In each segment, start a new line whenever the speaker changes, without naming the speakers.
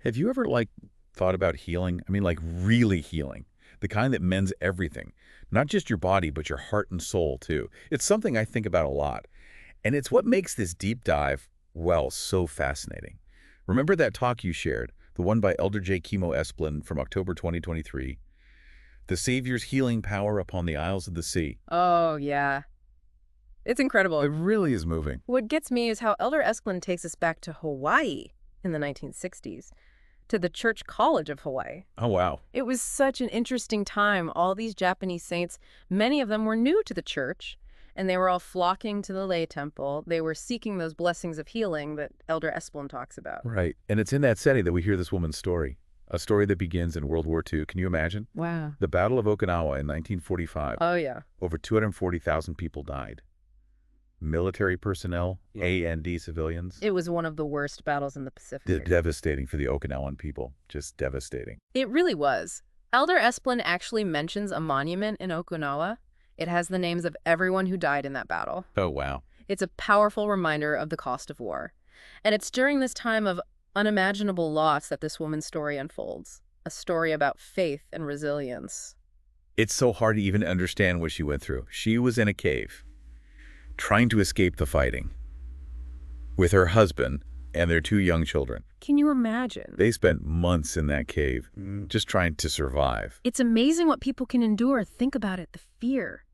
Have you ever, thought about healing? I mean, really healing. The kind that mends everything. Not just your body, but your heart and soul, too. It's something I think about a lot. And it's what makes this deep dive, well, so fascinating. Remember that talk you shared, the one by Elder J. Kimo Esplin from October 2023? The Savior's healing power upon the Isles of the Sea.
Oh, yeah. It's incredible.
It really is moving.
What gets me is how Elder Esplin takes us back to Hawaii in the 1960s, to the Church College of Hawaii.
Oh, wow.
It was such an interesting time. All these Japanese saints, many of them were new to the church, and they were all flocking to the lay temple. They were seeking those blessings of healing that Elder Esplin talks about.
Right. And it's in that setting that we hear this woman's story. A story that begins in World War II. Can you imagine?
Wow.
The Battle of Okinawa in 1945.
Oh, yeah.
Over 240,000 people died. Military personnel, and civilians.
It was one of the worst battles in the Pacific.
Devastating for the Okinawan people. Just devastating.
It really was. Elder Esplin actually mentions a monument in Okinawa. It has the names of everyone who died in that battle.
Oh, wow.
It's a powerful reminder of the cost of war. And it's during this time of unimaginable loss that this woman's story unfolds. A story about faith and resilience.
It's so hard to even understand what she went through. She was in a cave, trying to escape the fighting, with her husband and their 2 young children.
Can you imagine?
They spent months in that cave, just trying to survive.
It's amazing what people can endure. Think about it. The fear,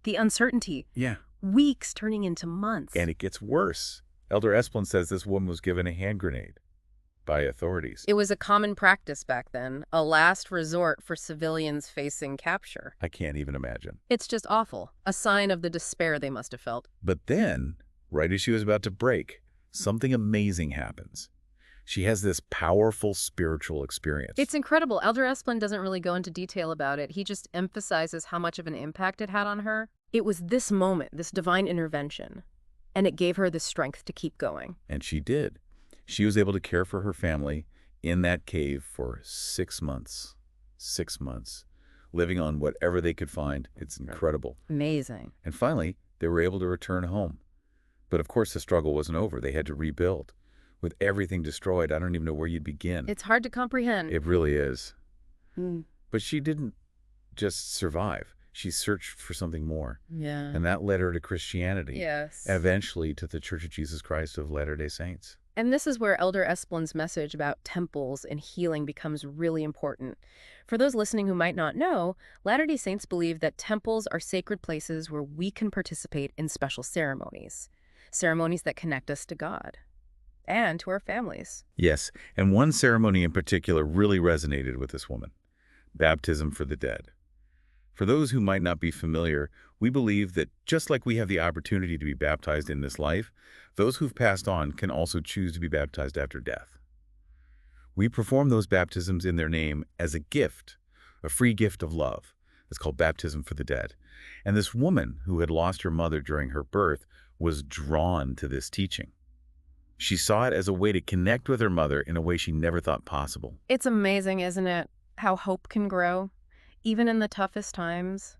the uncertainty.
Yeah.
Weeks turning into months.
And it gets worse. Elder Esplin says this woman was given a hand grenade by authorities.
It was a common practice back then, a last resort for civilians facing capture.
I can't even imagine.
It's just awful, a sign of the despair they must have felt.
But then, right as she was about to break, something amazing happens. She has this powerful spiritual experience.
It's incredible. Elder Esplin doesn't really go into detail about it. He just emphasizes how much of an impact it had on her. It was this moment, this divine intervention, and it gave her the strength to keep going.
And she did. She was able to care for her family in that cave for 6 months. 6 months. Living on whatever they could find. It's incredible.
Amazing.
And finally, they were able to return home. But of course, the struggle wasn't over. They had to rebuild. With everything destroyed, I don't even know where you'd begin.
It's hard to comprehend.
It really is. But she didn't just survive. She searched for something more.
Yeah.
And that led her to Christianity.
Yes.
And eventually to the Church of Jesus Christ of Latter-day Saints.
And this is where Elder Esplin's message about temples and healing becomes really important. For those listening who might not know, Latter-day Saints believe that temples are sacred places where we can participate in special ceremonies. Ceremonies that connect us to God and to our families.
Yes, and one ceremony in particular really resonated with this woman. Baptism for the dead. For those who might not be familiar, we believe that just like we have the opportunity to be baptized in this life, those who've passed on can also choose to be baptized after death. We perform those baptisms in their name as a gift, a free gift of love. It's called baptism for the dead. And this woman who had lost her mother during her birth was drawn to this teaching. She saw it as a way to connect with her mother in a way she never thought possible.
It's amazing, isn't it, how hope can grow, even in the toughest times.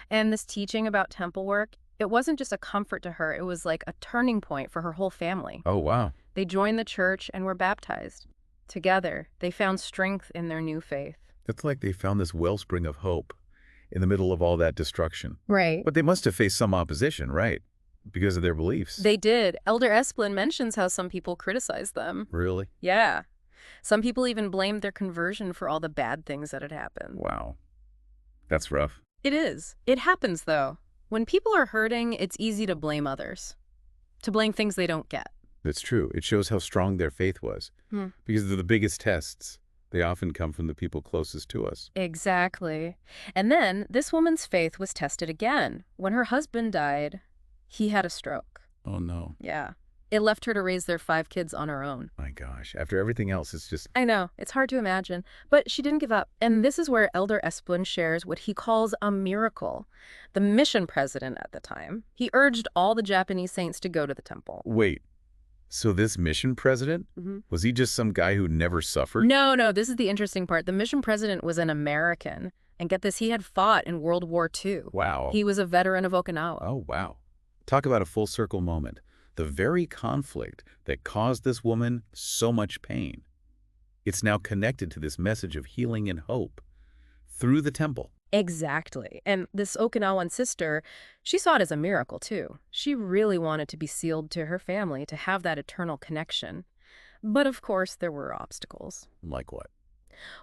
And this teaching about temple work, it wasn't just a comfort to her, it was like a turning point for her whole family.
Oh, wow.
They joined the church and were baptized. Together, they found strength in their new faith.
It's like they found this wellspring of hope in the middle of all that destruction.
Right.
But they must have faced some opposition, right? Because of their beliefs.
They did. Elder Esplin mentions how some people criticized them.
Really?
Yeah. Some people even blamed their conversion for all the bad things that had happened.
Wow. That's rough.
It is. It happens, though. When people are hurting, it's easy to blame others, to blame things they don't get.
That's true. It shows how strong their faith was. Because they're the biggest tests. They often come from the people closest to us.
Exactly. And then this woman's faith was tested again. When her husband died, he had a stroke.
Oh, no.
Yeah. It left her to raise their 5 kids on her own.
My gosh. After everything else, it's just...
I know. It's hard to imagine. But she didn't give up. And this is where Elder Esplin shares what he calls a miracle. The mission president at the time, he urged all the Japanese saints to go to the temple.
Wait. So this mission president, was he just some guy who never suffered?
No. This is the interesting part. The mission president was an American. And get this, he had fought in World War II.
Wow.
He was a veteran of Okinawa.
Oh, wow. Talk about a full circle moment. The very conflict that caused this woman so much pain. It's now connected to this message of healing and hope through the temple.
Exactly. And this Okinawan sister, she saw it as a miracle, too. She really wanted to be sealed to her family, to have that eternal connection. But of course, there were obstacles.
Like what?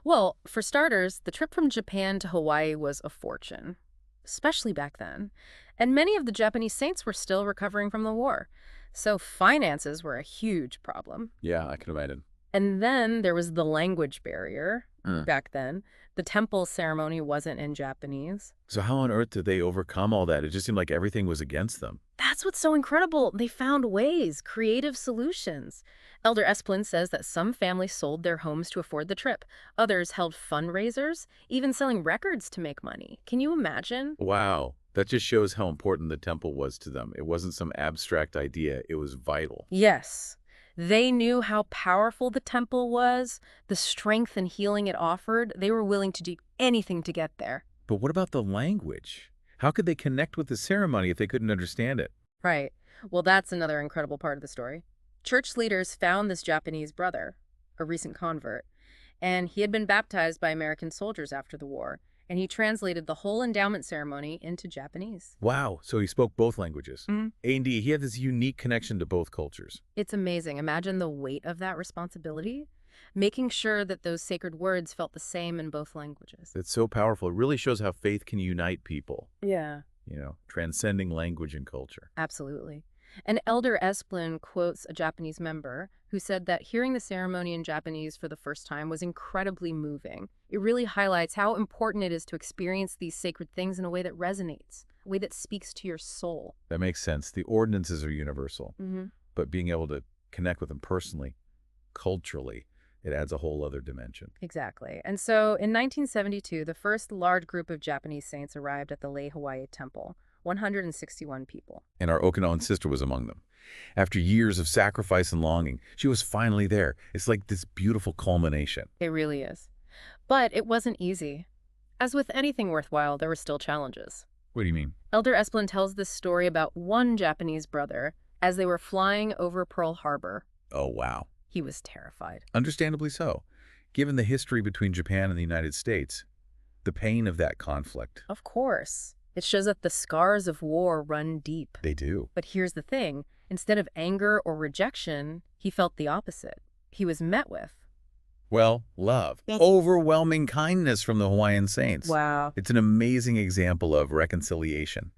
Well, for starters, the trip from Japan to Hawaii was a fortune, especially back then. And many of the Japanese saints were still recovering from the war. So finances were a huge problem.
Yeah, I can imagine.
And then there was the language barrier
Mm.
back then. The temple ceremony wasn't in Japanese.
So how on earth did they overcome all that? It just seemed like everything was against them.
That's what's so incredible. They found ways, creative solutions. Elder Esplin says that some families sold their homes to afford the trip. Others held fundraisers, even selling records to make money. Can you imagine?
Wow. That just shows how important the temple was to them. It wasn't some abstract idea. It was vital.
Yes. They knew how powerful the temple was, the strength and healing it offered. They were willing to do anything to get there.
But what about the language? How could they connect with the ceremony if they couldn't understand it?
Right. Well, that's another incredible part of the story. Church leaders found this Japanese brother, a recent convert, and he had been baptized by American soldiers after the war, and he translated the whole endowment ceremony into Japanese.
Wow. So he spoke both languages.
Mhm.
A&D, he had this unique connection to both cultures.
It's amazing. Imagine the weight of that responsibility, making sure that those sacred words felt the same in both languages.
It's so powerful. It really shows how faith can unite people,
Yeah.
transcending language and culture.
Absolutely. And Elder Esplin quotes a Japanese member who said that hearing the ceremony in Japanese for the first time was incredibly moving. It really highlights how important it is to experience these sacred things in a way that resonates, a way that speaks to your soul.
That makes sense. The ordinances are universal,
Mm-hmm.
but being able to connect with them personally, culturally, it adds a whole other dimension.
Exactly. And so in 1972, the first large group of Japanese saints arrived at the Lei Hawaii Temple, 161 people.
And our Okinawan sister was among them. After years of sacrifice and longing, she was finally there. It's like this beautiful culmination.
It really is. But it wasn't easy. As with anything worthwhile, there were still challenges.
What do you mean?
Elder Esplin tells this story about one Japanese brother as they were flying over Pearl Harbor.
Oh, wow.
He was terrified.
Understandably so. Given the history between Japan and the United States, the pain of that conflict.
Of course. It shows that the scars of war run deep.
They do.
But here's the thing. Instead of anger or rejection, he felt the opposite. He was met with.
Well, love.
Yes.
Overwhelming kindness from the Hawaiian saints.
Wow.
It's an amazing example of reconciliation,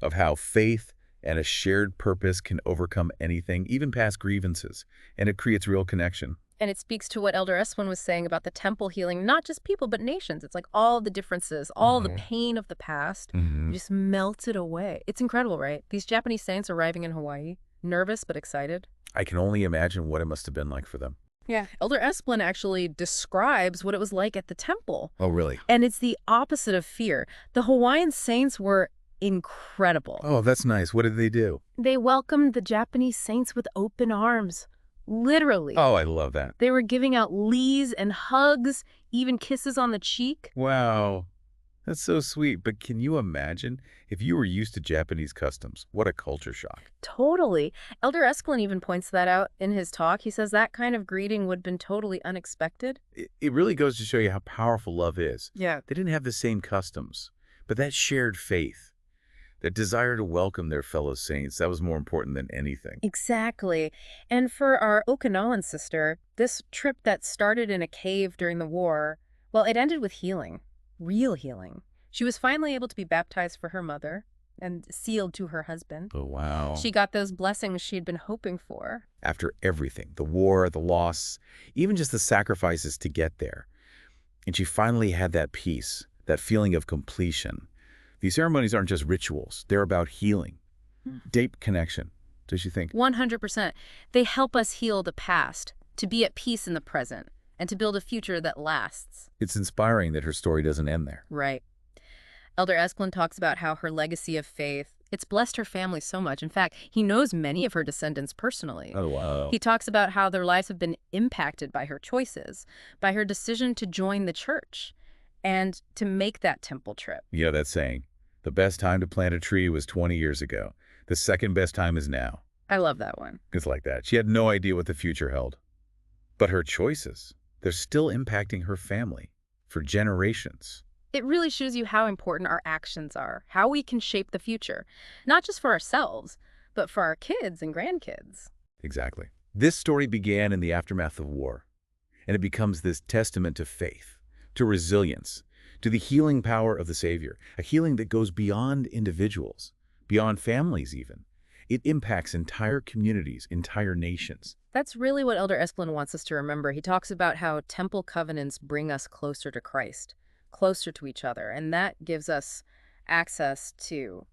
of how faith and a shared purpose can overcome anything, even past grievances, and it creates real connection.
And it speaks to what Elder Esplin was saying about the temple healing, not just people, but nations. It's like all the differences, all the pain of the past just melted away. It's incredible, right? These Japanese saints arriving in Hawaii, nervous but excited.
I can only imagine what it must have been like for them.
Yeah. Elder Esplin actually describes what it was like at the temple.
Oh, really?
And it's the opposite of fear. The Hawaiian saints were incredible.
Oh, that's nice. What did they do?
They welcomed the Japanese saints with open arms. Literally.
Oh, I love that.
They were giving out lees and hugs, even kisses on the cheek.
Wow. That's so sweet. But can you imagine if you were used to Japanese customs? What a culture shock.
Totally. Elder Esplin even points that out in his talk. He says that kind of greeting would have been totally unexpected.
It really goes to show you how powerful love is.
Yeah.
They didn't have the same customs, but that shared faith, that desire to welcome their fellow saints, that was more important than anything.
Exactly. And for our Okinawan sister, this trip that started in a cave during the war, well, it ended with healing. Real healing. She was finally able to be baptized for her mother and sealed to her husband.
Oh, wow.
She got those blessings she'd been hoping for.
After everything, the war, the loss, even just the sacrifices to get there. And she finally had that peace, that feeling of completion. These ceremonies aren't just rituals. They're about healing, deep connection, don't you think?
100%. They help us heal the past, to be at peace in the present, and to build a future that lasts.
It's inspiring that her story doesn't end there.
Right. Elder Esplin talks about how her legacy of faith, it's blessed her family so much. In fact, he knows many of her descendants personally.
Oh, wow.
He talks about how their lives have been impacted by her choices, by her decision to join the church, and to make that temple trip.
You know that saying, the best time to plant a tree was 20 years ago. The second best time is now.
I love that one.
It's like that. She had no idea what the future held. But her choices, They're still impacting her family for generations.
It really shows you how important our actions are, how we can shape the future, not just for ourselves, but for our kids and grandkids.
Exactly. This story began in the aftermath of war, and it becomes this testament to faith, to resilience, to the healing power of the Savior, a healing that goes beyond individuals, beyond families even. It impacts entire communities, entire nations.
That's really what Elder Esplin wants us to remember. He talks about how temple covenants bring us closer to Christ, closer to each other, and that gives us access to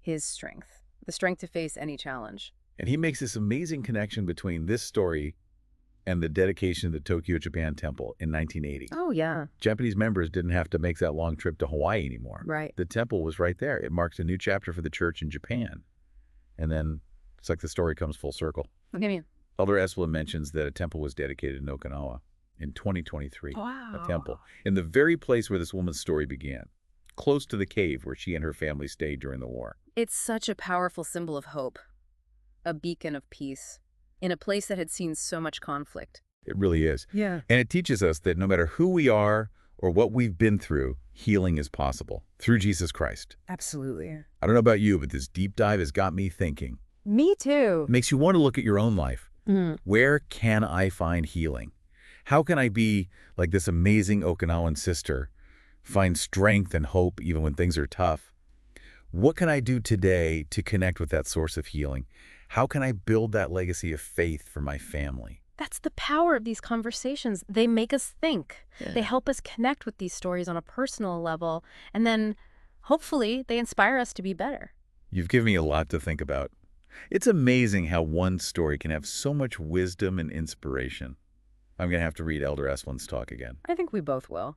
his strength, the strength to face any challenge.
And he makes this amazing connection between this story and the dedication of the Tokyo, Japan temple in 1980.
Oh, yeah.
Japanese members didn't have to make that long trip to Hawaii anymore.
Right.
The temple was right there. It marks a new chapter for the church in Japan. And then it's like the story comes full circle.
Okay.
Elder Esplin mentions that a temple was dedicated in Okinawa in 2023.
Wow.
A temple in the very place where this woman's story began, close to the cave where she and her family stayed during the war.
It's such a powerful symbol of hope, a beacon of peace, in a place that had seen so much conflict.
It really is.
Yeah.
And it teaches us that no matter who we are or what we've been through, healing is possible through Jesus Christ.
Absolutely.
I don't know about you, but this deep dive has got me thinking.
Me too.
It makes you want to look at your own life. Where can I find healing? How can I be like this amazing Okinawan sister, find strength and hope even when things are tough? What can I do today to connect with that source of healing? How can I build that legacy of faith for my family?
That's the power of these conversations. They make us think.
Yeah.
They help us connect with these stories on a personal level, and then hopefully they inspire us to be better.
You've given me a lot to think about. It's amazing how one story can have so much wisdom and inspiration. I'm going to have to read Elder Esplin's talk again.
I think we both will.